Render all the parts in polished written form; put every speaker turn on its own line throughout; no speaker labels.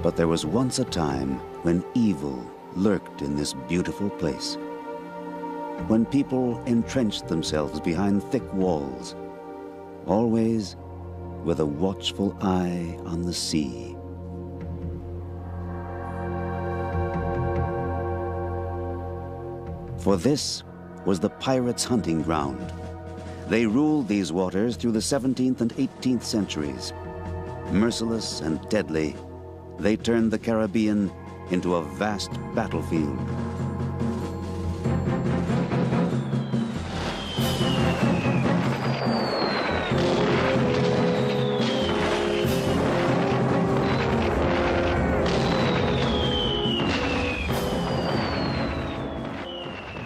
But there was once a time when evil lurked in this beautiful place, when people entrenched themselves behind thick walls, always with a watchful eye on the sea. For this was the pirates' hunting ground. They ruled these waters through the 17th and 18th centuries. Merciless and deadly, they turned the Caribbean into a vast battlefield.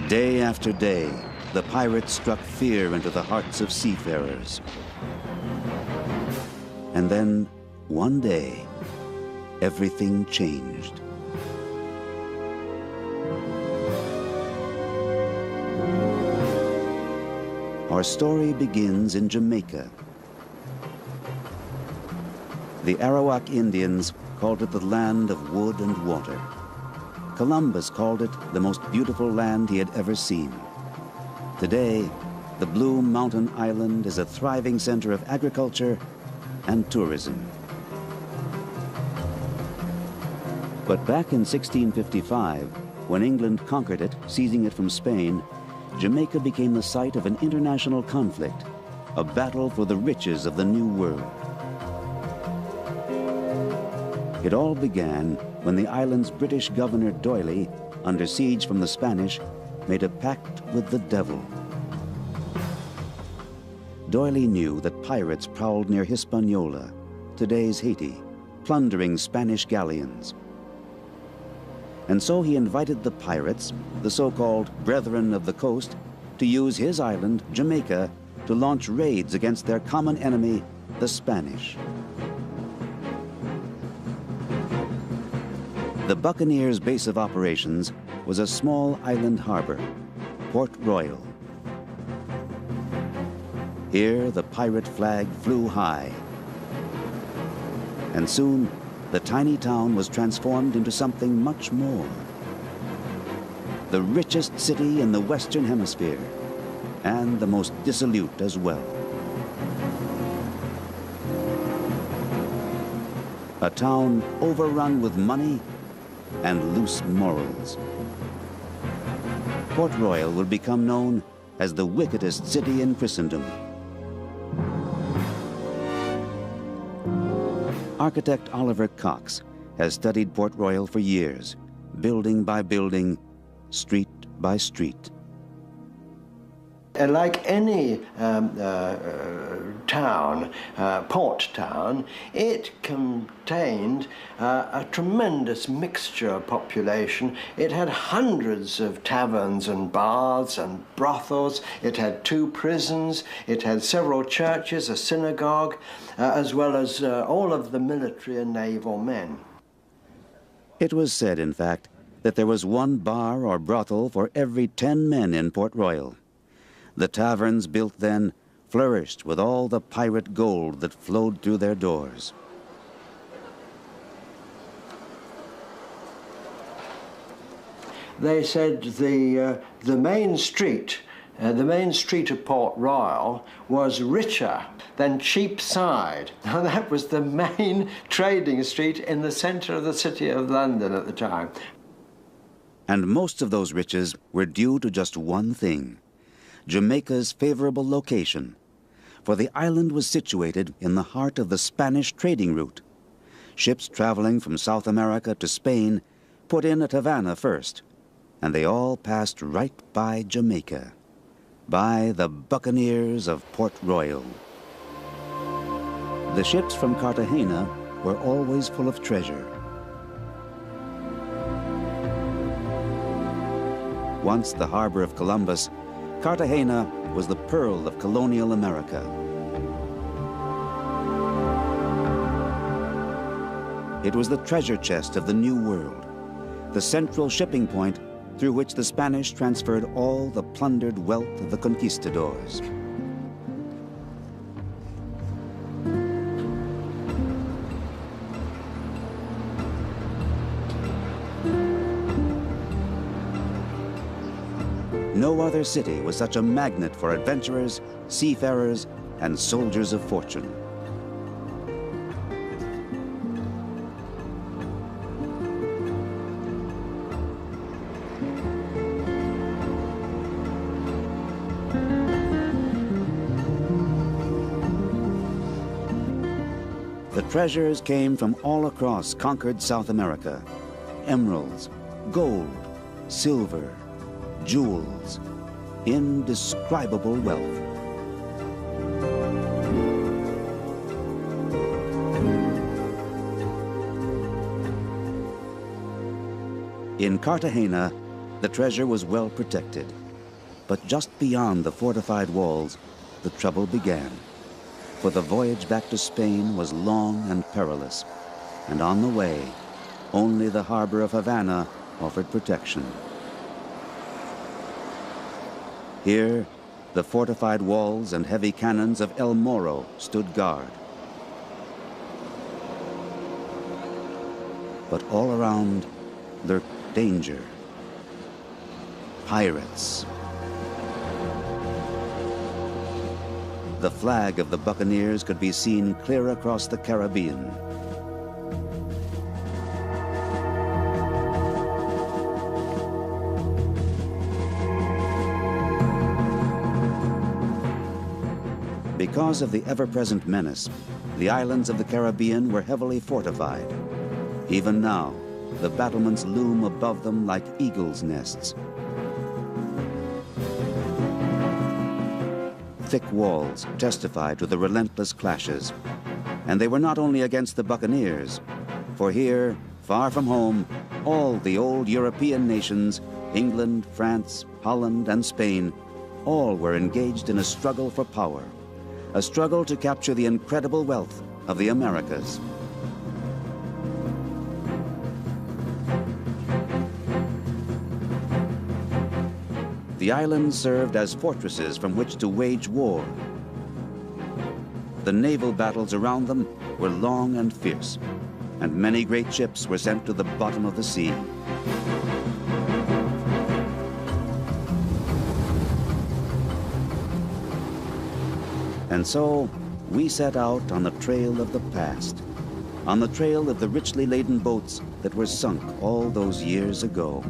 Day after day, the pirates struck fear into the hearts of seafarers. And then, one day, everything changed. Our story begins in Jamaica. The Arawak Indians called it the land of wood and water. Columbus called it the most beautiful land he had ever seen. Today, the Blue Mountain Island is a thriving center of agriculture and tourism. But back in 1655, when England conquered it, seizing it from Spain, Jamaica became the site of an international conflict, a battle for the riches of the New World. It all began when the island's British governor D'Oyly, under siege from the Spanish, made a pact with the devil. D'Oyly knew that pirates prowled near Hispaniola, today's Haiti, plundering Spanish galleons. And so he invited the pirates, the so-called Brethren of the Coast, to use his island, Jamaica, to launch raids against their common enemy, the Spanish. The Buccaneers' base of operations was a small island harbor, Port Royal. Here, the pirate flag flew high. And soon, the tiny town was transformed into something much more. The richest city in the Western Hemisphere, and the most dissolute as well. A town overrun with money and loose morals. Port Royal will become known as the wickedest city in Christendom. Architect Oliver Cox has studied Port Royal for years, building by building, street by street.
Like any town, port town, it contained a tremendous mixture of population. It had hundreds of taverns and bars and brothels. It had 2 prisons. It had several churches, a synagogue, as well as all of the military and naval men.
It was said, in fact, that there was 1 bar or brothel for every 10 men in Port Royal. The taverns built then flourished with all the pirate gold that flowed through their doors.
They said the main street of Port Royal was richer than Cheapside. Now that was the main trading street in the center of the city of London at the time.
And most of those riches were due to just one thing: Jamaica's favorable location, for the island was situated in the heart of the Spanish trading route. Ships traveling from South America to Spain put in at Havana first, and they all passed right by Jamaica, by the Buccaneers of Port Royal. The ships from Cartagena were always full of treasure. Once the harbor of Columbus, Cartagena was the pearl of colonial America. It was the treasure chest of the New World, the central shipping point through which the Spanish transferred all the plundered wealth of the conquistadors. No other city was such a magnet for adventurers, seafarers, and soldiers of fortune. The treasures came from all across conquered South America. Emeralds, gold, silver, jewels, indescribable wealth. In Cartagena, the treasure was well protected. But just beyond the fortified walls, the trouble began. For the voyage back to Spain was long and perilous, and on the way, only the harbor of Havana offered protection. Here, the fortified walls and heavy cannons of El Morro stood guard. But all around lurked danger. Pirates. The flag of the buccaneers could be seen clear across the Caribbean. Because of the ever-present menace, the islands of the Caribbean were heavily fortified. Even now, the battlements loom above them like eagles' nests. Thick walls testified to the relentless clashes. And they were not only against the buccaneers, for here, far from home, all the old European nations, England, France, Holland, and Spain, all were engaged in a struggle for power, a struggle to capture the incredible wealth of the Americas. The islands served as fortresses from which to wage war. The naval battles around them were long and fierce, and many great ships were sent to the bottom of the sea. And so, we set out on the trail of the past, on the trail of the richly laden boats that were sunk all those years ago.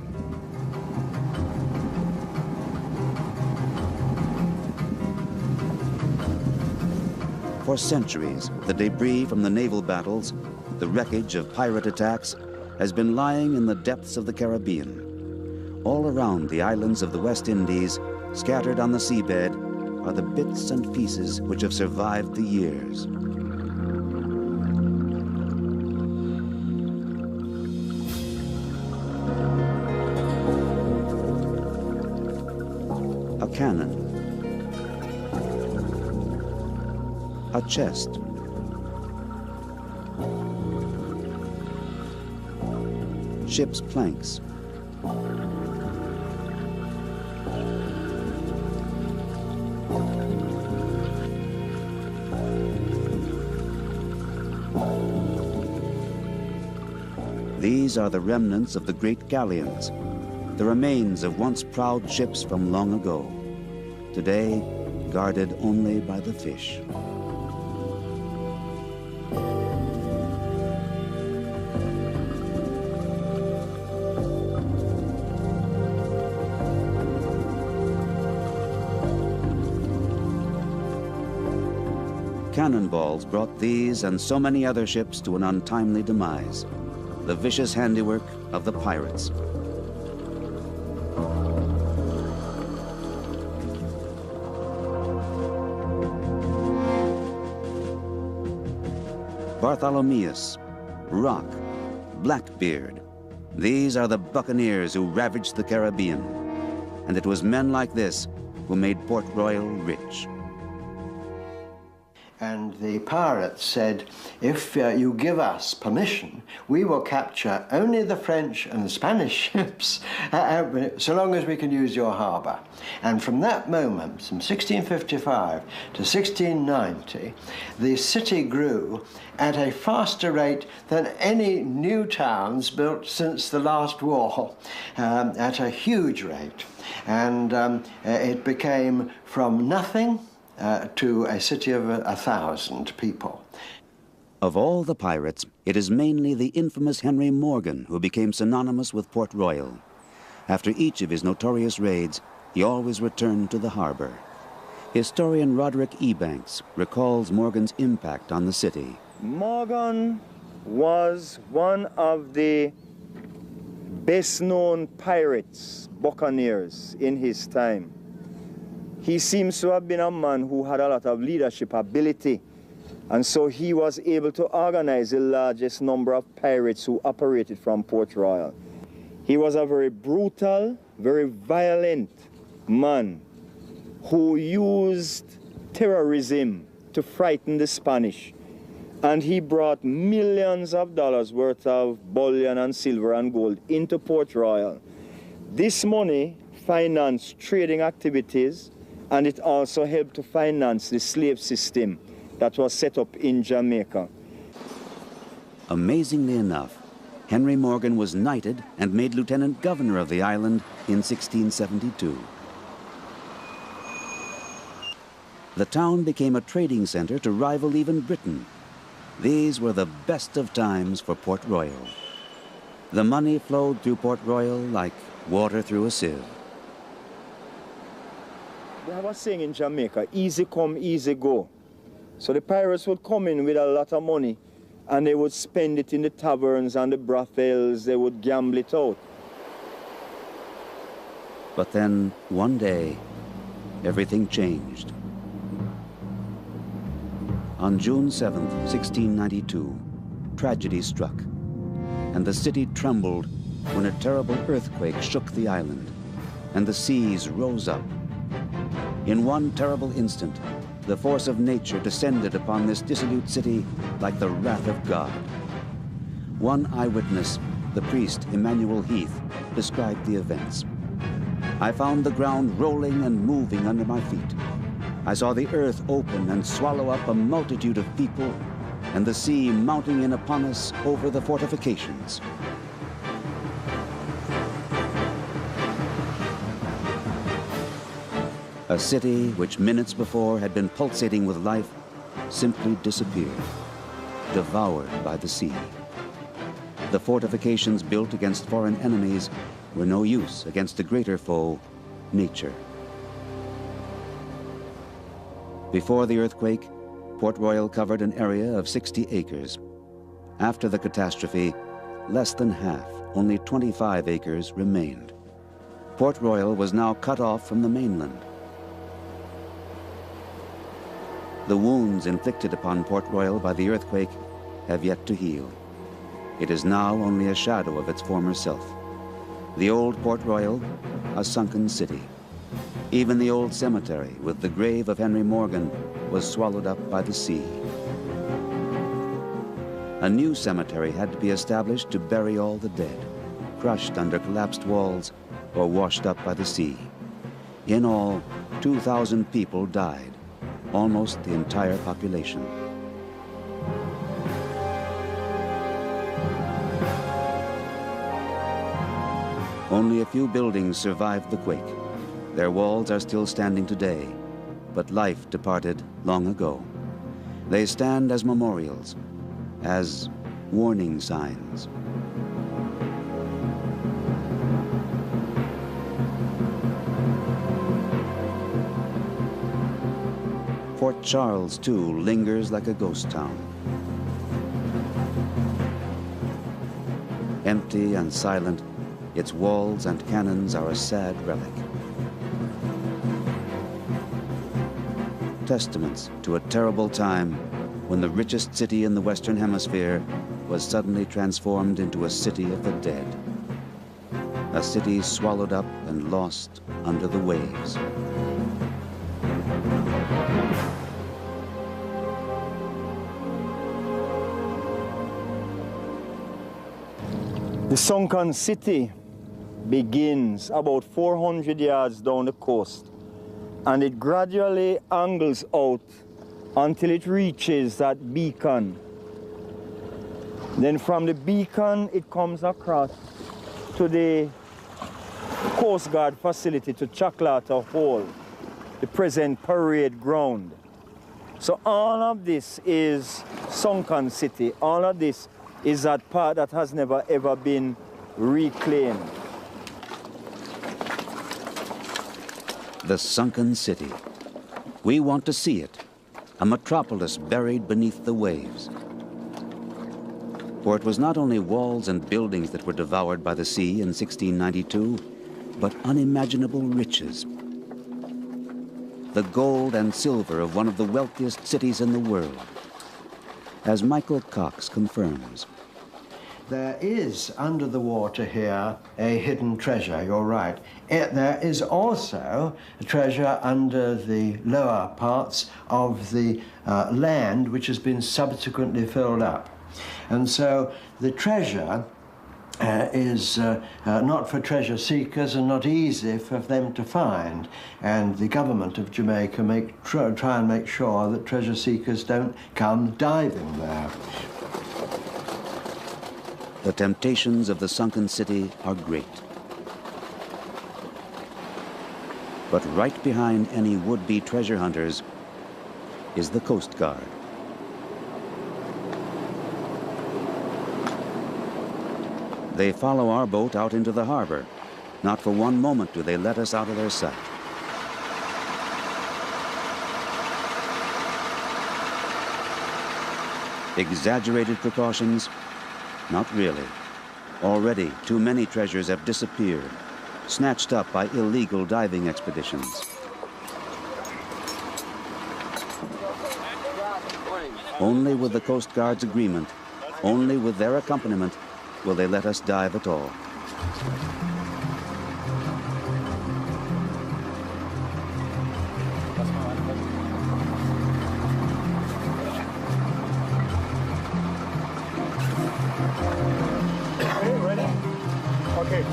For centuries, the debris from the naval battles, the wreckage of pirate attacks, has been lying in the depths of the Caribbean. All around the islands of the West Indies, scattered on the seabed, are the bits and pieces which have survived the years. A cannon. A chest. Ship's planks. These are the remnants of the great galleons, the remains of once proud ships from long ago, today guarded only by the fish. Cannonballs brought these and so many other ships to an untimely demise, the vicious handiwork of the pirates. Bartholomeus, Rock, Blackbeard, these are the buccaneers who ravaged the Caribbean, and it was men like this who made Port Royal rich.
And the pirates said, if you give us permission, we will capture only the French and the Spanish ships, so long as we can use your harbour. And from that moment, from 1655 to 1690, the city grew at a faster rate than any new towns built since the last war, at a huge rate. And it became from nothing to a city of 1,000 people.
Of all the pirates, it is mainly the infamous Henry Morgan who became synonymous with Port Royal. After each of his notorious raids, he always returned to the harbor. Historian Roderick Ebanks recalls Morgan's impact on the city.
Morgan was one of the best-known pirates, buccaneers in his time. He seems to have been a man who had a lot of leadership ability, and so he was able to organize the largest number of pirates who operated from Port Royal. He was a very brutal, very violent man who used terrorism to frighten the Spanish, and he brought millions of dollars worth of bullion and silver and gold into Port Royal. This money financed trading activities, and it also helped to finance the slave system that was set up in Jamaica.
Amazingly enough, Henry Morgan was knighted and made lieutenant governor of the island in 1672. The town became a trading center to rival even Britain. These were the best of times for Port Royal. The money flowed through Port Royal like water through a sieve.
They have a saying in Jamaica, easy come, easy go. So the pirates would come in with a lot of money and they would spend it in the taverns and the brothels, they would gamble it out.
But then, one day, everything changed. On June 7, 1692, tragedy struck, and the city trembled when a terrible earthquake shook the island, and the seas rose up. In one terrible instant, the force of nature descended upon this dissolute city like the wrath of God. One eyewitness, the priest Emmanuel Heath, described the events. I found the ground rolling and moving under my feet. I saw the earth open and swallow up a multitude of people, and the sea mounting in upon us over the fortifications. A city which minutes before had been pulsating with life simply disappeared, devoured by the sea. The fortifications built against foreign enemies were no use against the greater foe, nature. Before the earthquake, Port Royal covered an area of 60 acres. After the catastrophe, less than half, only 25 acres, remained. Port Royal was now cut off from the mainland. The wounds inflicted upon Port Royal by the earthquake have yet to heal. It is now only a shadow of its former self. The old Port Royal, a sunken city. Even the old cemetery with the grave of Henry Morgan was swallowed up by the sea. A new cemetery had to be established to bury all the dead, crushed under collapsed walls or washed up by the sea. In all, 2,000 people died, almost the entire population. Only a few buildings survived the quake. Their walls are still standing today, but life departed long ago. They stand as memorials, as warning signs. Fort Charles, too, lingers like a ghost town. Empty and silent, its walls and cannons are a sad relic. Testaments to a terrible time when the richest city in the Western Hemisphere was suddenly transformed into a city of the dead. A city swallowed up and lost under the waves.
The sunken city begins about 400 yards down the coast, and it gradually angles out until it reaches that beacon. Then from the beacon it comes across to the Coast Guard facility to Chocolate Hall, the present parade ground. So all of this is Sunken City. All of this is that part that has never ever been reclaimed.
The sunken city. We want to see it, a metropolis buried beneath the waves. For it was not only walls and buildings that were devoured by the sea in 1692, but unimaginable riches. The gold and silver of one of the wealthiest cities in the world, as Michael Cox confirms.
There is, under the water here, a hidden treasure, you're right. There is also a treasure under the lower parts of the land, which has been subsequently filled up. And so the treasure is not for treasure seekers and not easy for them to find. And the government of Jamaica try and make sure that treasure seekers don't come diving there.
The temptations of the sunken city are great. But right behind any would-be treasure hunters is the Coast Guard. They follow our boat out into the harbor. Not for one moment do they let us out of their sight. Exaggerated precautions? Not really. Already, too many treasures have disappeared, snatched up by illegal diving expeditions. Only with the Coast Guard's agreement, only with their accompaniment, will they let us dive at all.
Ready? Okay.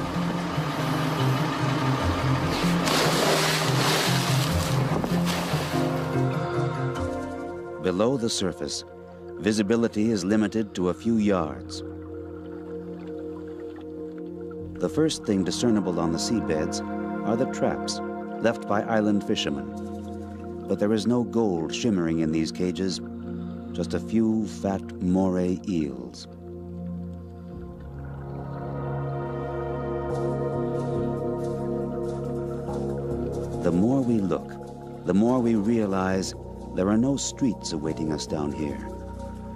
Below the surface, visibility is limited to a few yards. The first thing discernible on the seabeds are the traps left by island fishermen. But there is no gold shimmering in these cages, just a few fat moray eels. The more we look, the more we realize there are no streets awaiting us down here,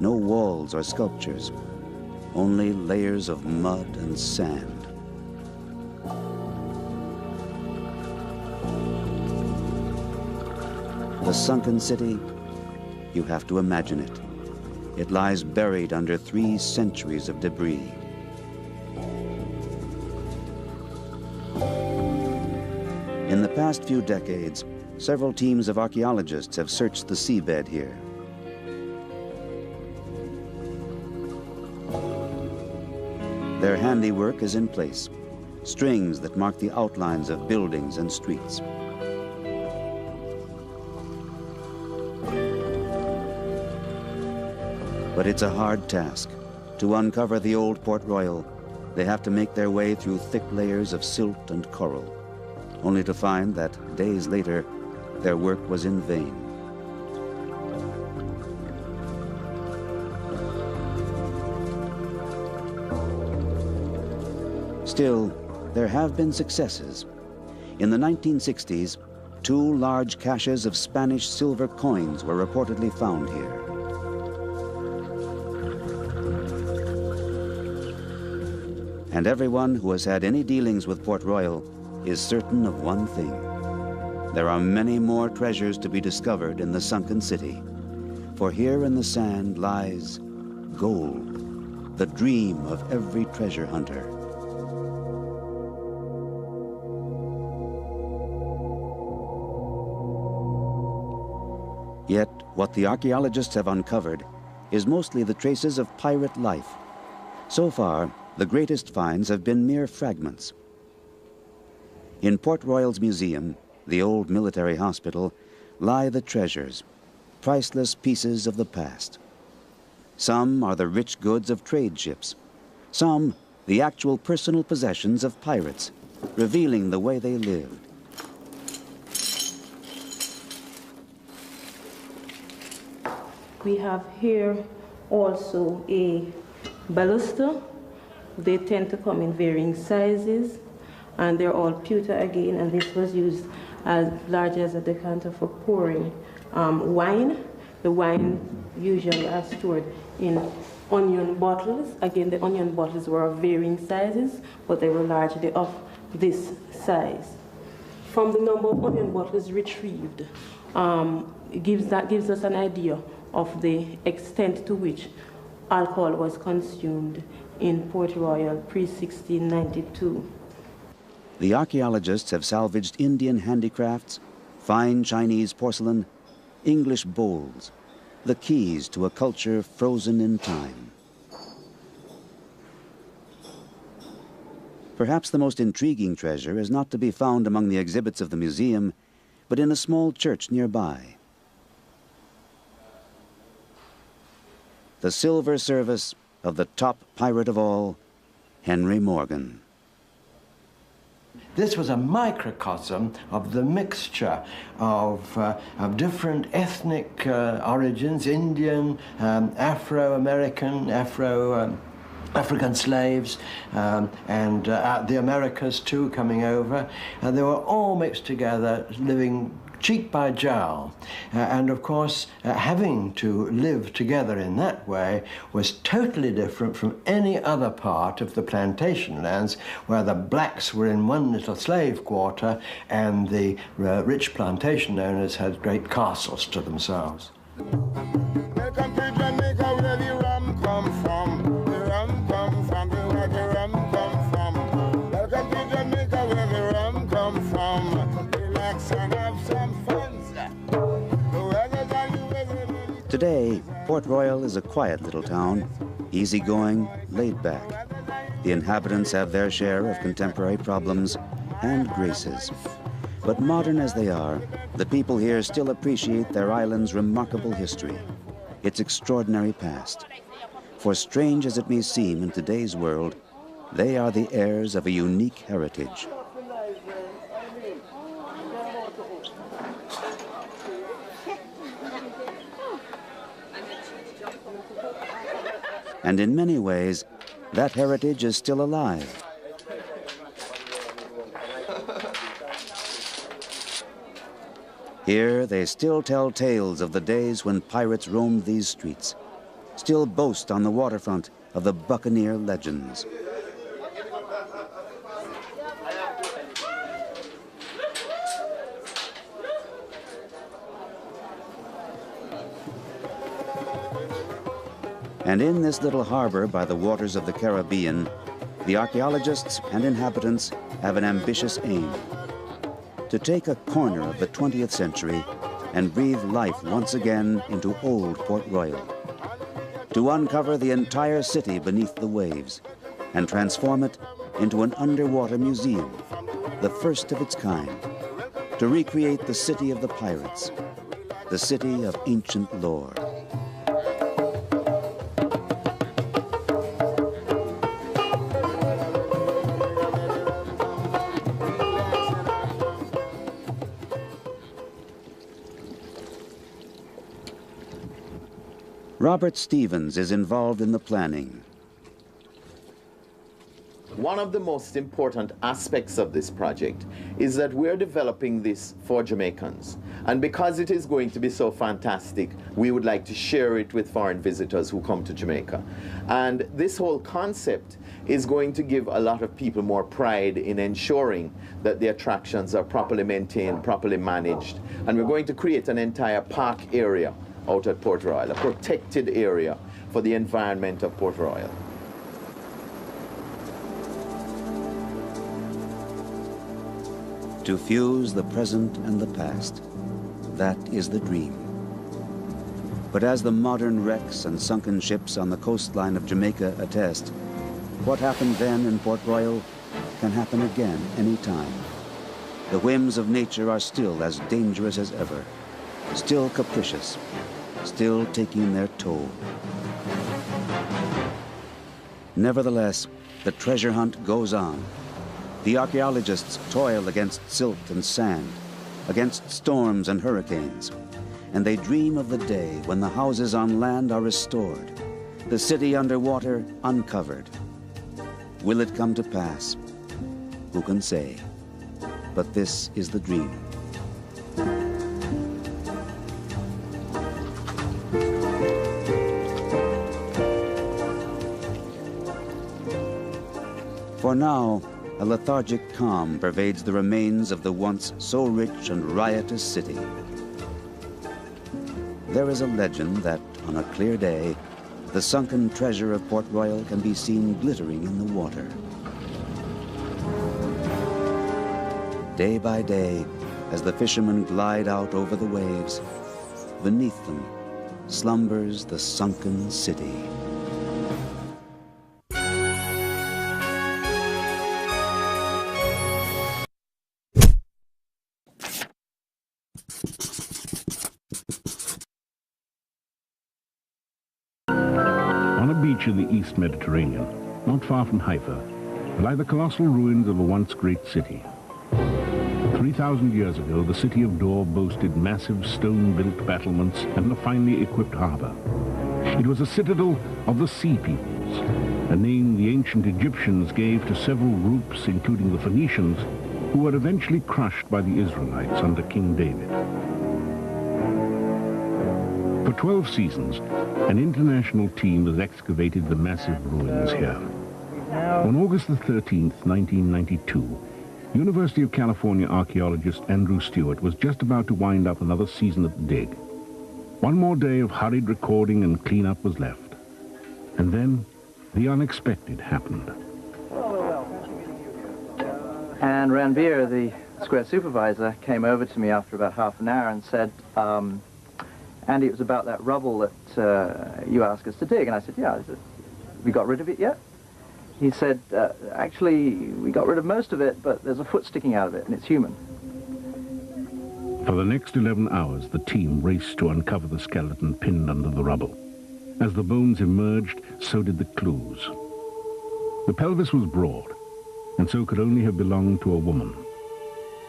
no walls or sculptures, only layers of mud and sand. The sunken city, you have to imagine it. It lies buried under 3 centuries of debris. In the past few decades, several teams of archaeologists have searched the seabed here. Their handiwork is in place, strings that mark the outlines of buildings and streets. But it's a hard task. To uncover the old Port Royal, they have to make their way through thick layers of silt and coral, only to find that days later, their work was in vain. Still, there have been successes. In the 1960s, 2 large caches of Spanish silver coins were reportedly found here. And everyone who has had any dealings with Port Royal is certain of one thing. There are many more treasures to be discovered in the sunken city. For here in the sand lies gold, the dream of every treasure hunter. Yet, what the archaeologists have uncovered is mostly the traces of pirate life. So far, The greatest finds have been mere fragments. In Port Royal's museum, the old military hospital, lie the treasures, priceless pieces of the past. Some are the rich goods of trade ships, some the actual personal possessions of pirates, revealing the way they lived.
We have here also a baluster. They tend to come in varying sizes, and they're all pewter again, and this was used as large as a decanter for pouring wine. The wine usually are stored in onion bottles. Again, the onion bottles were of varying sizes, but they were largely of this size. From the number of onion bottles retrieved, gives us an idea of the extent to which alcohol was consumed in Port Royal pre-1692.
The archaeologists have salvaged Indian handicrafts, fine Chinese porcelain, English bowls, the keys to a culture frozen in time. Perhaps the most intriguing treasure is not to be found among the exhibits of the museum, but in a small church nearby. The silver service of the top pirate of all, Henry Morgan.
This was a microcosm of the mixture of different ethnic origins, Indian, Afro-American, African slaves, and the Americas too coming over. They were all mixed together, living cheek by jowl. And of course, having to live together in that way was totally different from any other part of the plantation lands, where the blacks were in one little slave quarter and the rich plantation owners had great castles to themselves.
Welcome to Jamaica, where the rum come from. The rum come from, where the rum come from. Welcome to Jamaica, where the rum come from. Relax and have some fun.
Today, Port Royal is a quiet little town, easygoing, laid back. The inhabitants have their share of contemporary problems and graces. But modern as they are, the people here still appreciate their island's remarkable history, its extraordinary past. For strange as it may seem in today's world, they are the heirs of a unique heritage. And in many ways, that heritage is still alive. Here, they still tell tales of the days when pirates roamed these streets, still boast on the waterfront of the buccaneer legends. And in this little harbor by the waters of the Caribbean, the archaeologists and inhabitants have an ambitious aim: to take a corner of the 20th century and breathe life once again into old Port Royal, to uncover the entire city beneath the waves and transform it into an underwater museum, the first of its kind, to recreate the city of the pirates, the city of ancient lore. Robert Stevens is involved in the planning.
One of the most important aspects of this project is that we're developing this for Jamaicans. And because it is going to be so fantastic, we would like to share it with foreign visitors who come to Jamaica. And this whole concept is going to give a lot of people more pride in ensuring that the attractions are properly maintained, properly managed. And we're going to create an entire park area out at Port Royal, a protected area for the environment of Port Royal.
To fuse the present and the past, that is the dream. But as the modern wrecks and sunken ships on the coastline of Jamaica attest, What happened then in Port Royal can happen again any time. The whims of nature are still as dangerous as ever, still capricious, still taking their toll. Nevertheless, the treasure hunt goes on. The archaeologists toil against silt and sand, against storms and hurricanes, and they dream of the day when the houses on land are restored, the city underwater uncovered. Will it come to pass? Who can say? But this is the dream. For now, a lethargic calm pervades the remains of the once so rich and riotous city. There is a legend that, on a clear day, the sunken treasure of Port Royal can be seen glittering in the water. Day by day, as the fishermen glide out over the waves, beneath them slumbers the sunken city.
On a beach in the East Mediterranean, not far from Haifa, lie the colossal ruins of a once great city. 3,000 years ago, the city of Dor boasted massive stone-built battlements and a finely equipped harbor. It was a citadel of the Sea Peoples, a name the ancient Egyptians gave to several groups, including the Phoenicians, who were eventually crushed by the Israelites under King David. For 12 seasons, an international team has excavated the massive ruins here. On August the 13th, 1992, University of California archaeologist Andrew Stewart was just about to wind up another season at the dig. One more day of hurried recording and cleanup was left. And then the unexpected happened.
And Ranveer, the square supervisor, came over to me after about half an hour and said, Andy, it was about that rubble that you asked us to dig. And I said, yeah. He said, we got rid of it yet? He said, actually, we got rid of most of it, but there's a foot sticking out of it, and it's human.
For the next 11 hours, the team raced to uncover the skeleton pinned under the rubble. As the bones emerged, so did the clues. The pelvis was broad, and so could only have belonged to a woman.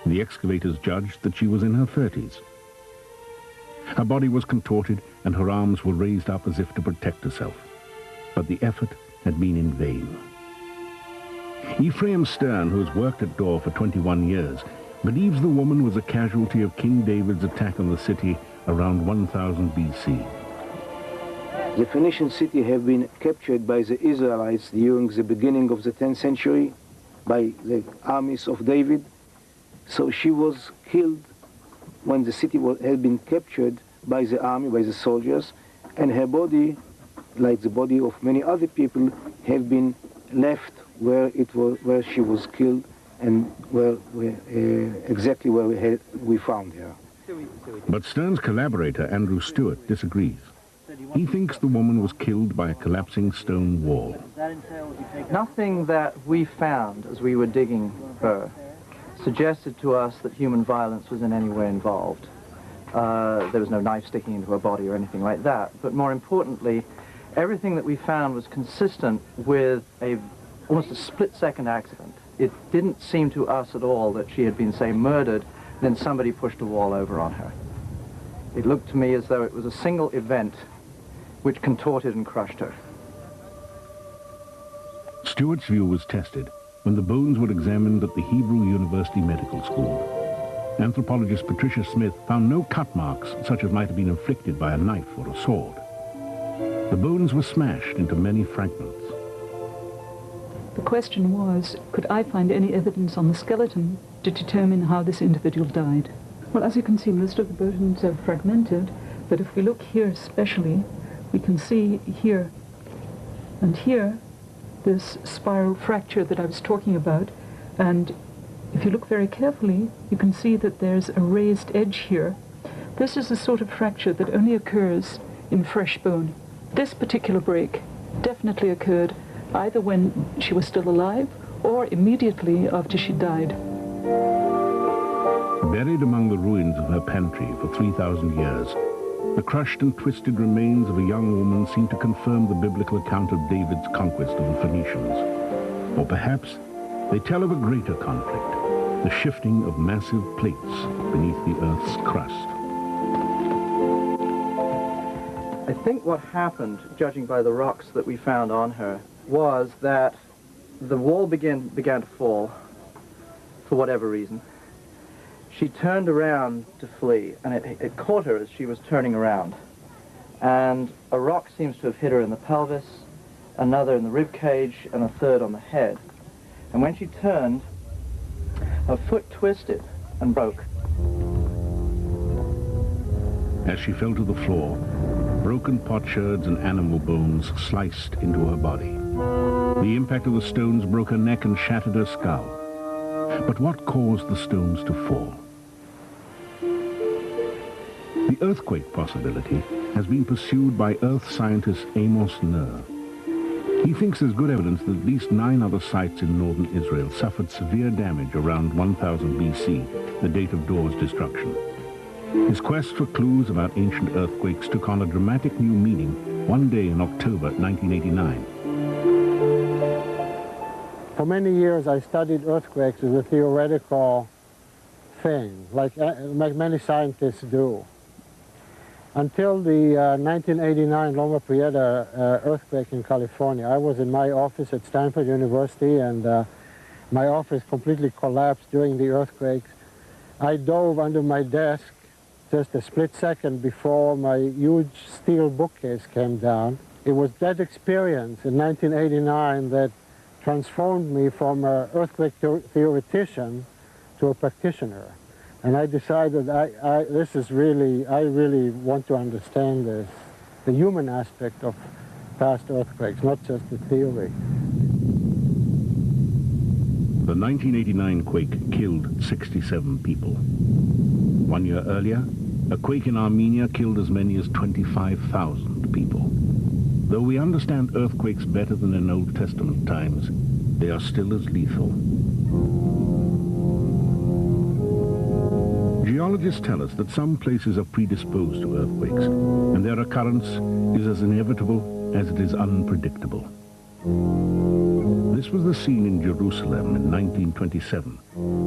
The excavators judged that she was in her 30s. Her body was contorted, and her arms were raised up as if to protect herself. But the effort had been in vain. Ephraim Stern, who has worked at Dor for 21 years, believes the woman was a casualty of King David's attack on the city around 1000 BC.
The Phoenician city had been captured by the Israelites during the beginning of the 10th century by the armies of David. So she was killed when the city had been captured by the army, by the soldiers, and her body, like the body of many other people, have been left where she was killed and exactly where we found her.
But Stern's collaborator, Andrew Stewart, disagrees. He thinks the woman was killed by a collapsing stone wall.
Nothing that we found as we were digging her suggested to us that human violence was in any way involved. There was no knife sticking into her body or anything like that. But more importantly, everything that we found was consistent with almost a split-second accident. It didn't seem to us at all that she had been, say, murdered, then somebody pushed a wall over on her. It looked to me as though it was a single event which contorted and crushed her.
Stewart's view was tested when the bones were examined at the Hebrew University Medical School. Anthropologist Patricia Smith found no cut marks such as might have been inflicted by a knife or a sword. The bones were smashed into many fragments.
The question was, could I find any evidence on the skeleton to determine how this individual died? Well, as you can see, most of the bones are fragmented, but if we look here especially, we can see here and here this spiral fracture that I was talking about, and if you look very carefully, you can see that there's a raised edge here. This is the sort of fracture that only occurs in fresh bone. This particular break definitely occurred either when she was still alive or immediately after she died.
Buried among the ruins of her pantry for 3,000 years, the crushed and twisted remains of a young woman seem to confirm the biblical account of David's conquest of the Phoenicians. Or perhaps they tell of a greater conflict, the shifting of massive plates beneath the Earth's crust.
I think what happened, judging by the rocks that we found on her, was that the wall began to fall, for whatever reason. She turned around to flee, and it caught her as she was turning around. And a rock seems to have hit her in the pelvis, another in the rib cage, and a third on the head. And when she turned, her foot twisted and broke.
As she fell to the floor, broken potsherds and animal bones sliced into her body. The impact of the stones broke her neck and shattered her skull. But what caused the stones to fall? The earthquake possibility has been pursued by earth scientist Amos Nur. He thinks there's good evidence that at least 9 other sites in northern Israel suffered severe damage around 1000 BC, the date of Dor's destruction. His quest for clues about ancient earthquakes took on a dramatic new meaning one day in October 1989.
For many years I studied earthquakes as a theoretical thing, like many scientists do. Until the 1989 Loma Prieta earthquake in California. I was in my office at Stanford University, and my office completely collapsed during the earthquakes. I dove under my desk just a split second before my huge steel bookcase came down. It was that experience in 1989 that transformed me from an earthquake theoretician to a practitioner. And I decided I really want to understand this, the human aspect of past earthquakes, not just the theory.
The 1989 quake killed 67 people. 1 year earlier, a quake in Armenia killed as many as 25,000 people. Though we understand earthquakes better than in Old Testament times, they are still as lethal. Geologists tell us that some places are predisposed to earthquakes, and their occurrence is as inevitable as it is unpredictable. This was the scene in Jerusalem in 1927,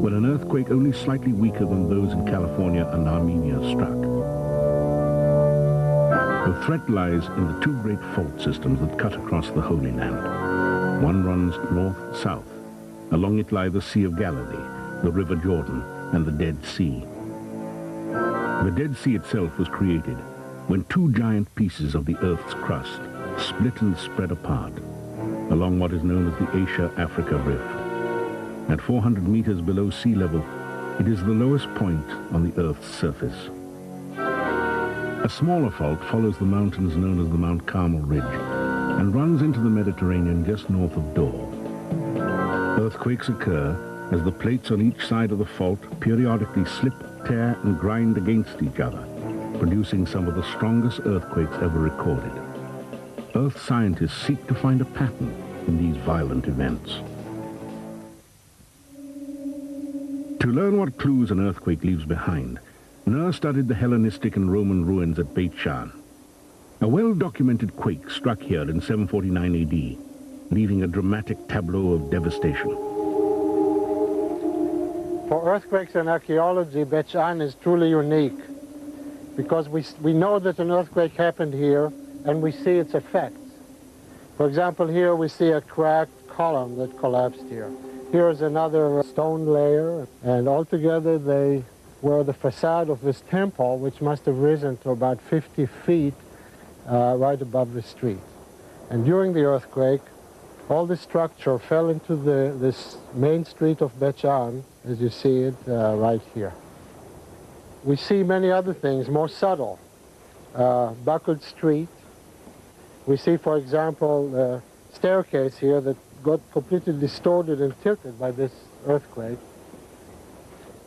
when an earthquake only slightly weaker than those in California and Armenia struck. The threat lies in the 2 great fault systems that cut across the Holy Land. One runs north-south. Along it lie the Sea of Galilee, the River Jordan, and the Dead Sea. The Dead Sea itself was created when 2 giant pieces of the Earth's crust split and spread apart along what is known as the Asia-Africa Rift. At 400 meters below sea level, it is the lowest point on the Earth's surface. A smaller fault follows the mountains known as the Mount Carmel Ridge and runs into the Mediterranean just north of Dor. Earthquakes occur as the plates on each side of the fault periodically slip, tear, and grind against each other, producing some of the strongest earthquakes ever recorded. Earth scientists seek to find a pattern in these violent events. To learn what clues an earthquake leaves behind, Nur studied the Hellenistic and Roman ruins at Beit Shan. A well-documented quake struck here in 749 AD, leaving a dramatic tableau of devastation.
For earthquakes and archaeology, Beit Shan is truly unique because we know that an earthquake happened here and we see its effects. For example, here we see a cracked column that collapsed here. Here is another stone layer, and altogether they were the facade of this temple, which must have risen to about 50 feet right above the street. And during the earthquake, all the structure fell into this main street of Beit Shan, as you see it right here. We see many other things, more subtle. Buckled street. We see, for example, the staircase here that got completely distorted and tilted by this earthquake.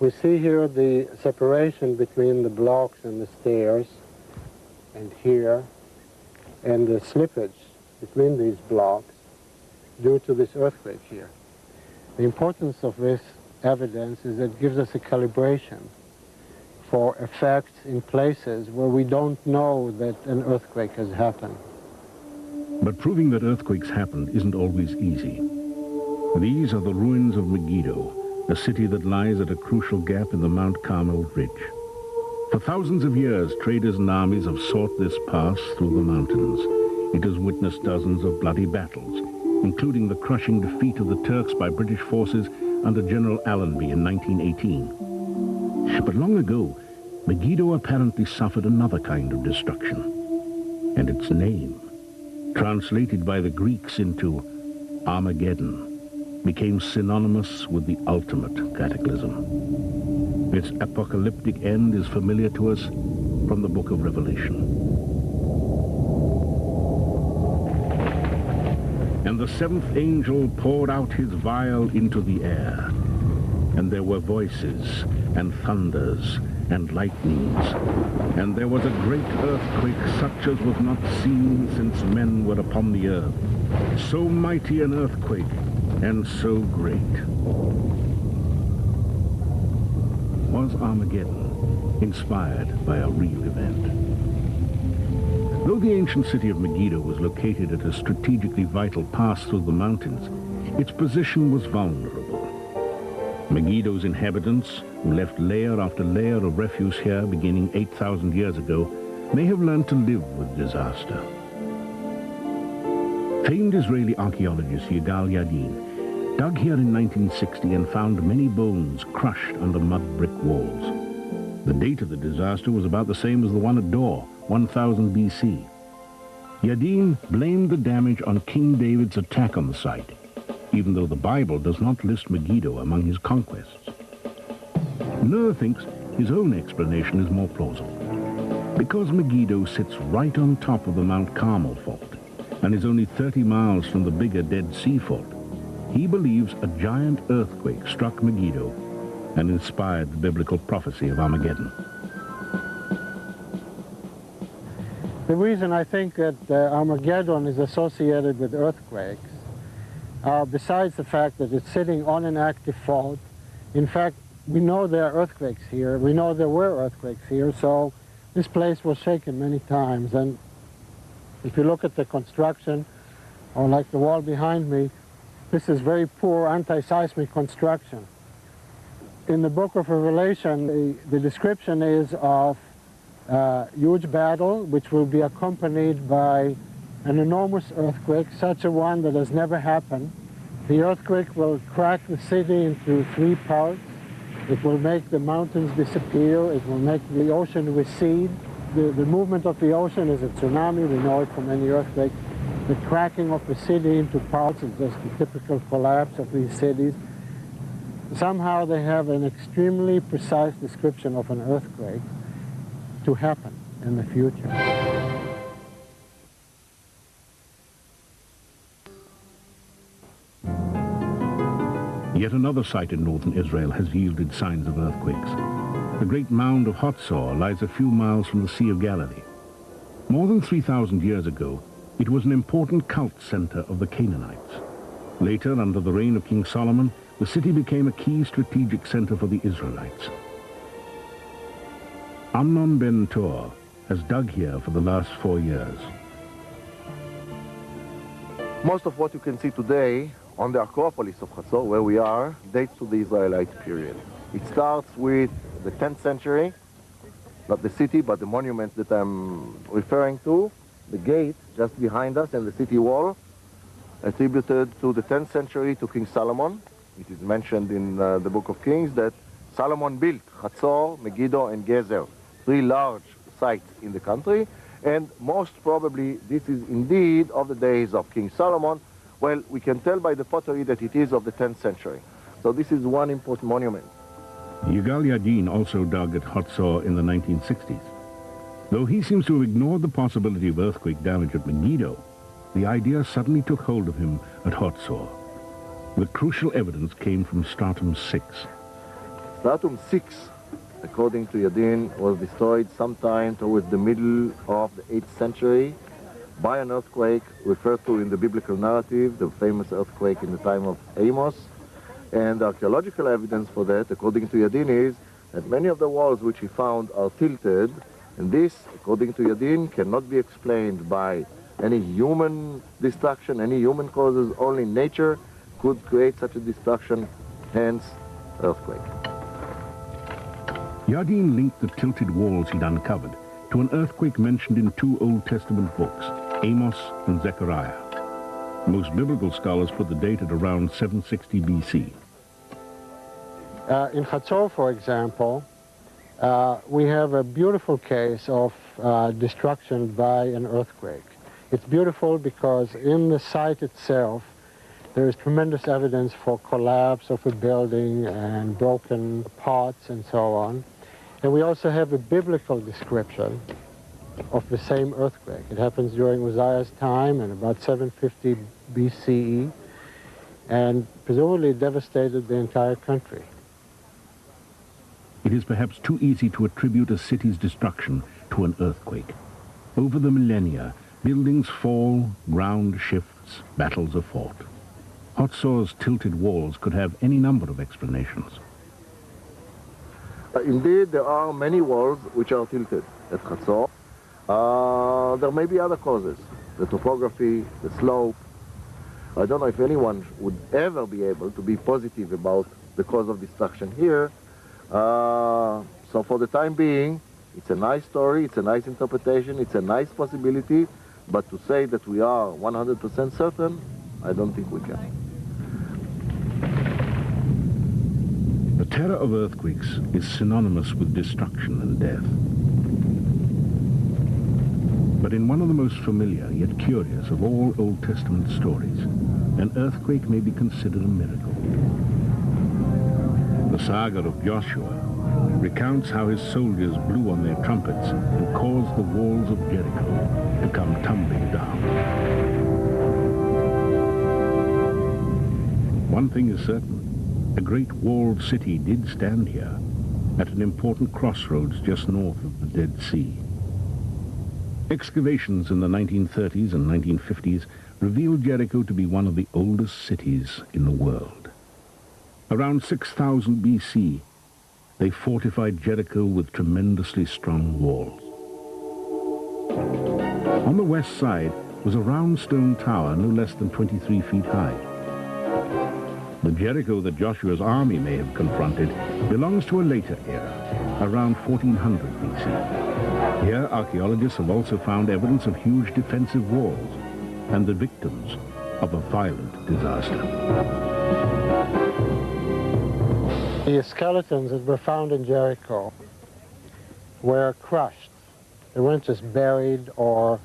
We see here the separation between the blocks and the stairs, and here, and the slippage between these blocks. due to this earthquake here. The importance of this evidence is that it gives us a calibration for effects in places where we don't know that an earthquake has happened.
But proving that earthquakes happened isn't always easy. These are the ruins of Megiddo, a city that lies at a crucial gap in the Mount Carmel Ridge. For thousands of years, traders and armies have sought this pass through the mountains. It has witnessed dozens of bloody battles, including the crushing defeat of the Turks by British forces under General Allenby in 1918. But long ago, Megiddo apparently suffered another kind of destruction. And its name, translated by the Greeks into Armageddon, became synonymous with the ultimate cataclysm. Its apocalyptic end is familiar to us from the book of Revelation. And the seventh angel poured out his vial into the air, and there were voices and thunders and lightnings, and there was a great earthquake such as was not seen since men were upon the earth. So mighty an earthquake, and so great. Was Armageddon inspired by a real event? Though the ancient city of Megiddo was located at a strategically vital pass through the mountains, its position was vulnerable. Megiddo's inhabitants, who left layer after layer of refuse here beginning 8,000 years ago, may have learned to live with disaster. Famed Israeli archaeologist Yigal Yadin dug here in 1960 and found many bones crushed under mud brick walls. The date of the disaster was about the same as the one at Dor, 1000 BC. Yadin blamed the damage on King David's attack on the site, even though the Bible does not list Megiddo among his conquests. Nur thinks his own explanation is more plausible. Because Megiddo sits right on top of the Mount Carmel fault and is only 30 miles from the bigger Dead Sea fault, he believes a giant earthquake struck Megiddo and inspired the biblical prophecy of Armageddon.
The reason I think that Armageddon is associated with earthquakes, besides the fact that it's sitting on an active fault, in fact, we know there are earthquakes here. We know there were earthquakes here, so this place was shaken many times. And if you look at the construction, or like the wall behind me, this is very poor anti-seismic construction. In the book of Revelation, the description is of a huge battle, which will be accompanied by an enormous earthquake, such a one that has never happened. The earthquake will crack the city into 3 parts. It will make the mountains disappear. It will make the ocean recede. The movement of the ocean is a tsunami. We know it from any earthquake. The cracking of the city into parts is just the typical collapse of these cities. Somehow they have an extremely precise description of an earthquake to happen in the future.
Yet another site in northern Israel has yielded signs of earthquakes. The great mound of Hatzor lies a few miles from the Sea of Galilee. More than 3,000 years ago, it was an important cult center of the Canaanites. Later, under the reign of King Solomon, the city became a key strategic center for the Israelites. Amnon ben Tor has dug here for the last 4 years.
Most of what you can see today on the Acropolis of Hatzor, where we are, dates to the Israelite period. It starts with the 10th century, not the city, but the monument that I'm referring to, the gate just behind us and the city wall, attributed to the 10th century to King Solomon. It is mentioned in the Book of Kings that Solomon built Hatzor, Megiddo, and Gezer, 3 large sites in the country, and most probably this is indeed of the days of King Solomon. Well, we can tell by the pottery that it is of the 10th century. So this is one important monument.
Yigal Yadin also dug at Hatzor in the 1960s. Though he seems to have ignored the possibility of earthquake damage at Megiddo, the idea suddenly took hold of him at Hatzor. The crucial evidence came from Stratum 6.
Stratum 6, according to Yadin, was destroyed sometime towards the middle of the 8th century by an earthquake referred to in the biblical narrative, the famous earthquake in the time of Amos. And archaeological evidence for that, according to Yadin, is that many of the walls which he found are tilted, and this, according to Yadin, cannot be explained by any human destruction, any human causes. Only nature could create such a destruction, hence earthquake.
Yadin linked the tilted walls he'd uncovered to an earthquake mentioned in 2 Old Testament books, Amos and Zechariah. Most biblical scholars put the date at around 760 BC.
In Chatzor, for example, we have a beautiful case of destruction by an earthquake. It's beautiful because in the site itself, there is tremendous evidence for collapse of a building and broken parts and so on. And we also have a biblical description of the same earthquake. It happens during Uzziah's time in about 750 BCE, and presumably devastated the entire country.
It is perhaps too easy to attribute a city's destruction to an earthquake. Over the millennia, buildings fall, ground shifts, battles are fought. Hatzor's tilted walls could have any number of explanations.
Indeed, there are many walls which are tilted at Chatzor. There may be other causes, the topography, the slope. I don't know if anyone would ever be able to be positive about the cause of destruction here. So for the time being, it's a nice story, it's a nice interpretation, it's a nice possibility, but to say that we are 100% certain, I don't think we can.
The terror of earthquakes is synonymous with destruction and death. But in one of the most familiar yet curious of all Old Testament stories, an earthquake may be considered a miracle. The saga of Joshua recounts how his soldiers blew on their trumpets and caused the walls of Jericho to come tumbling down. One thing is certain. A great walled city did stand here, at an important crossroads just north of the Dead Sea. Excavations in the 1930s and 1950s revealed Jericho to be one of the oldest cities in the world. Around 6000 BC, they fortified Jericho with tremendously strong walls. On the west side was a round stone tower no less than 23 feet high. The Jericho that Joshua's army may have confronted belongs to a later era, around 1400 BC. Here, archaeologists have also found evidence of huge defensive walls and the victims of a violent disaster.
The skeletons that were found in Jericho were crushed. They weren't just buried or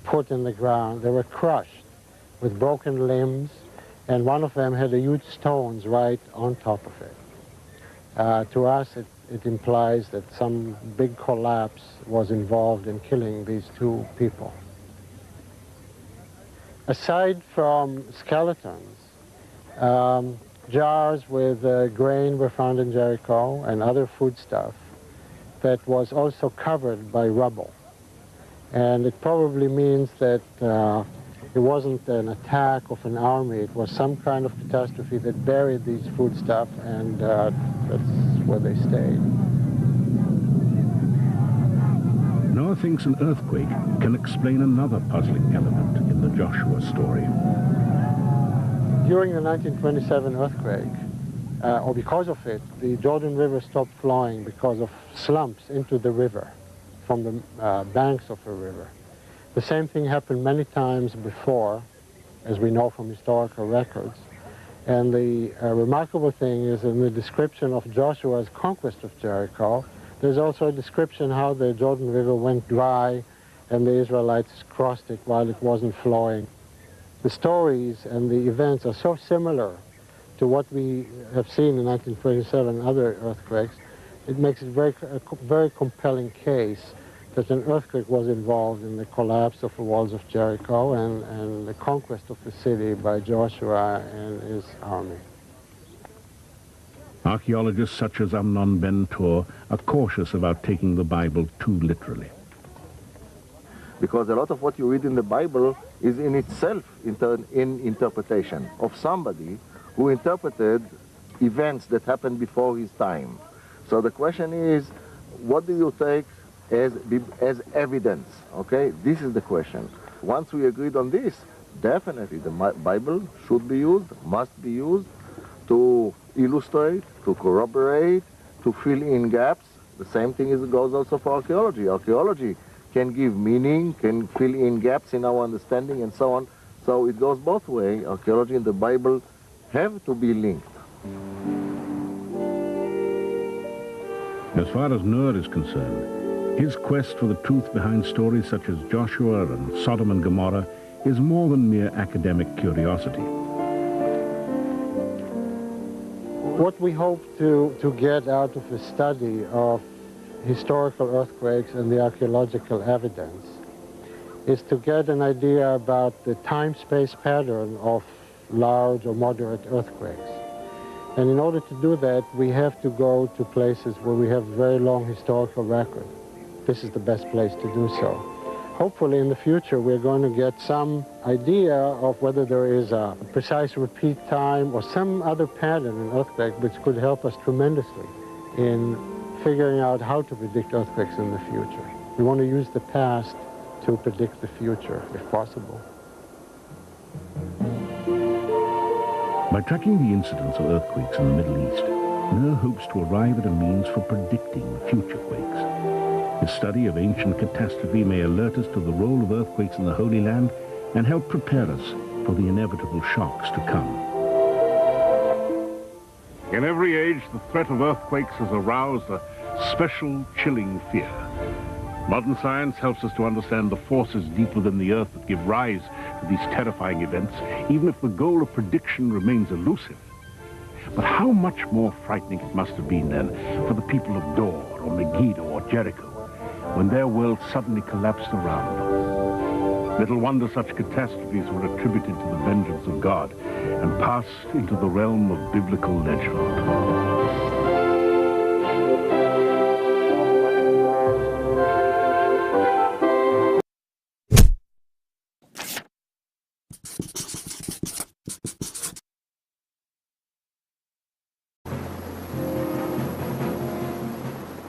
put in the ground. They were crushed with broken limbs, and one of them had a huge stones right on top of it. To us, it implies that some big collapse was involved in killing these 2 people. Aside from skeletons, jars with grain were found in Jericho and other foodstuff that was also covered by rubble. And it probably means that it wasn't an attack of an army, it was some kind of catastrophe that buried these foodstuff, and that's where they stayed.
Noah thinks an earthquake can explain another puzzling element in the Joshua story.
During the 1927 earthquake, or because of it, the Jordan River stopped flowing because of slumps into the river from the banks of the river. The same thing happened many times before, as we know from historical records. And the remarkable thing is in the description of Joshua's conquest of Jericho, there's also a description how the Jordan River went dry and the Israelites crossed it while it wasn't flowing. The stories and the events are so similar to what we have seen in 1927 and other earthquakes, it makes it a very compelling case that an earthquake was involved in the collapse of the walls of Jericho and the conquest of the city by Joshua and his army.
Archaeologists such as Amnon Ben-Tor are cautious about taking the Bible too literally.
Because a lot of what you read in the Bible is in itself in interpretation of somebody who interpreted events that happened before his time. So the question is, what do you take as evidence? Okay, this is the question. Once we agreed on this, definitely the Bible should be used, must be used to illustrate, to corroborate, to fill in gaps. The same thing goes also for archaeology. Archaeology can give meaning, can fill in gaps in our understanding and so on. So it goes both ways. Archaeology and the Bible have to be linked.
As far as Noah is concerned, his quest for the truth behind stories such as Joshua and Sodom and Gomorrah is more than mere academic curiosity.
What we hope to get out of the study of historical earthquakes and the archaeological evidence is to get an idea about the time-space pattern of large or moderate earthquakes. And in order to do that, we have to go to places where we have very long historical record. This is the best place to do so. Hopefully in the future we're going to get some idea of whether there is a precise repeat time or some other pattern in earthquake which could help us tremendously in figuring out how to predict earthquakes in the future. We want to use the past to predict the future, if possible.
By tracking the incidence of earthquakes in the Middle East, Noah hopes to arrive at a means for predicting future quakes. His study of ancient catastrophe may alert us to the role of earthquakes in the Holy Land and help prepare us for the inevitable shocks to come.
In every age, the threat of earthquakes has aroused a special, chilling fear. Modern science helps us to understand the forces deep within the earth that give rise to these terrifying events, even if the goal of prediction remains elusive. But how much more frightening it must have been then for the people of Dor or Megiddo or Jericho when their world suddenly collapsed around them. Little wonder such catastrophes were attributed to the vengeance of God and passed into the realm of biblical legend.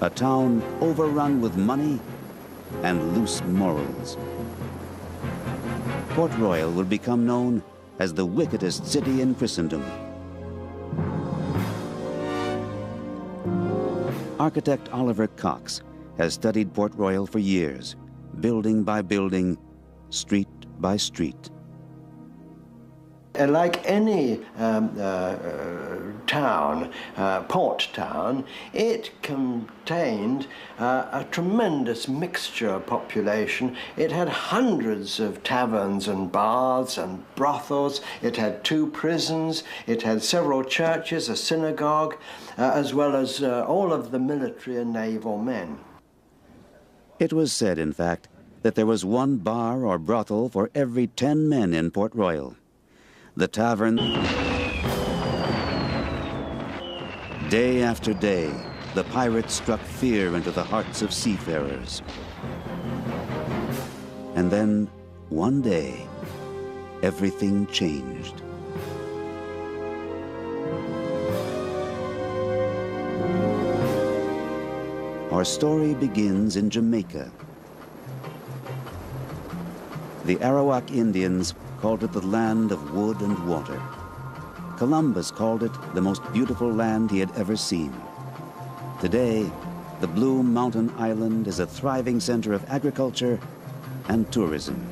A town overrun with money and loose morals. Port Royal will become known as the wickedest city in Christendom. Architect Oliver Cox has studied Port Royal for years, building by building, street by street.
Like any town, port town, it contained a tremendous mixture population. It had hundreds of taverns and baths and brothels. It had 2 prisons. It had several churches, a synagogue, as well as all of the military and naval men.
It was said, in fact, that there was 1 bar or brothel for every 10 men in Port Royal. The tavern. Day after day, the pirates struck fear into the hearts of seafarers. And then, one day, everything changed. Our story begins in Jamaica. The Arawak Indians called it the land of wood and water. Columbus called it the most beautiful land he had ever seen. Today, the Blue Mountain Island is a thriving center of agriculture and tourism.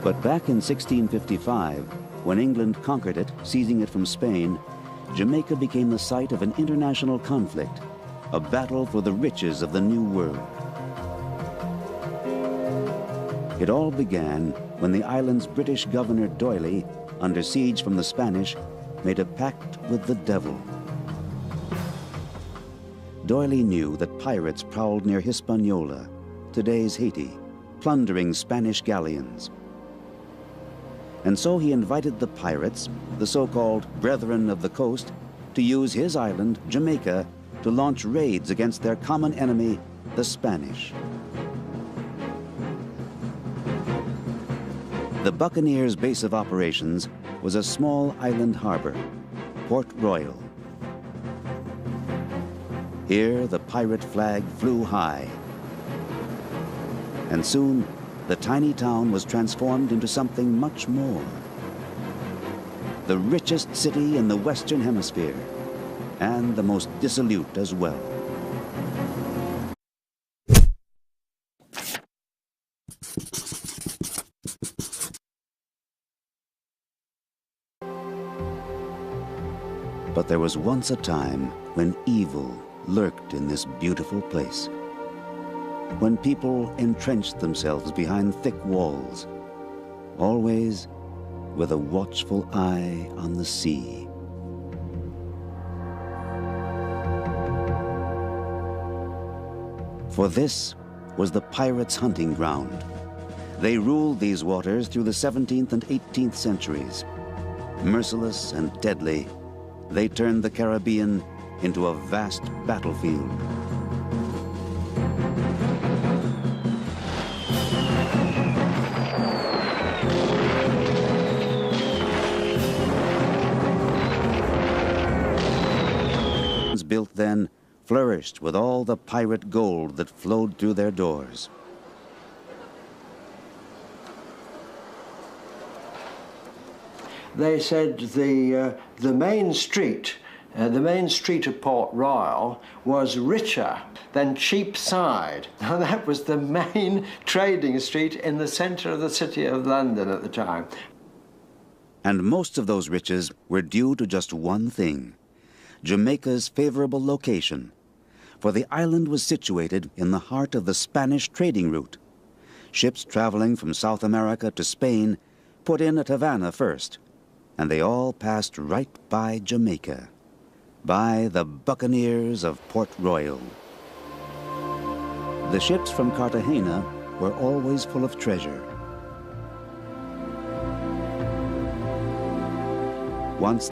But back in 1655, when England conquered it, seizing it from Spain, Jamaica became the site of an international conflict, a battle for the riches of the New World. It all began when the island's British governor D'Oyly, under siege from the Spanish, made a pact with the devil. D'Oyly knew that pirates prowled near Hispaniola, today's Haiti, plundering Spanish galleons. And so he invited the pirates, the so-called Brethren of the Coast, to use his island, Jamaica, to launch raids against their common enemy, the Spanish. The Buccaneers' base of operations was a small island harbor, Port Royal. Here, the pirate flag flew high. And soon, the tiny town was transformed into something much more. The richest city in the Western Hemisphere, and the most dissolute as well. But there was once a time when evil lurked in this beautiful place, when people entrenched themselves behind thick walls, always with a watchful eye on the sea. For this was the pirates' hunting ground. They ruled these waters through the 17th and 18th centuries. Merciless and deadly, they turned the Caribbean into a vast battlefield. Built then flourished with all the pirate gold that flowed through their doors.
They said the main street of Port Royal was richer than Cheapside. Now that was the main trading street in the centre of the city of London at the time.
And most of those riches were due to just one thing: Jamaica's favorable location, for the island was situated in the heart of the Spanish trading route. Ships traveling from South America to Spain put in at Havana first, and they all passed right by Jamaica, by the Buccaneers of Port Royal. The ships from Cartagena were always full of treasure. Once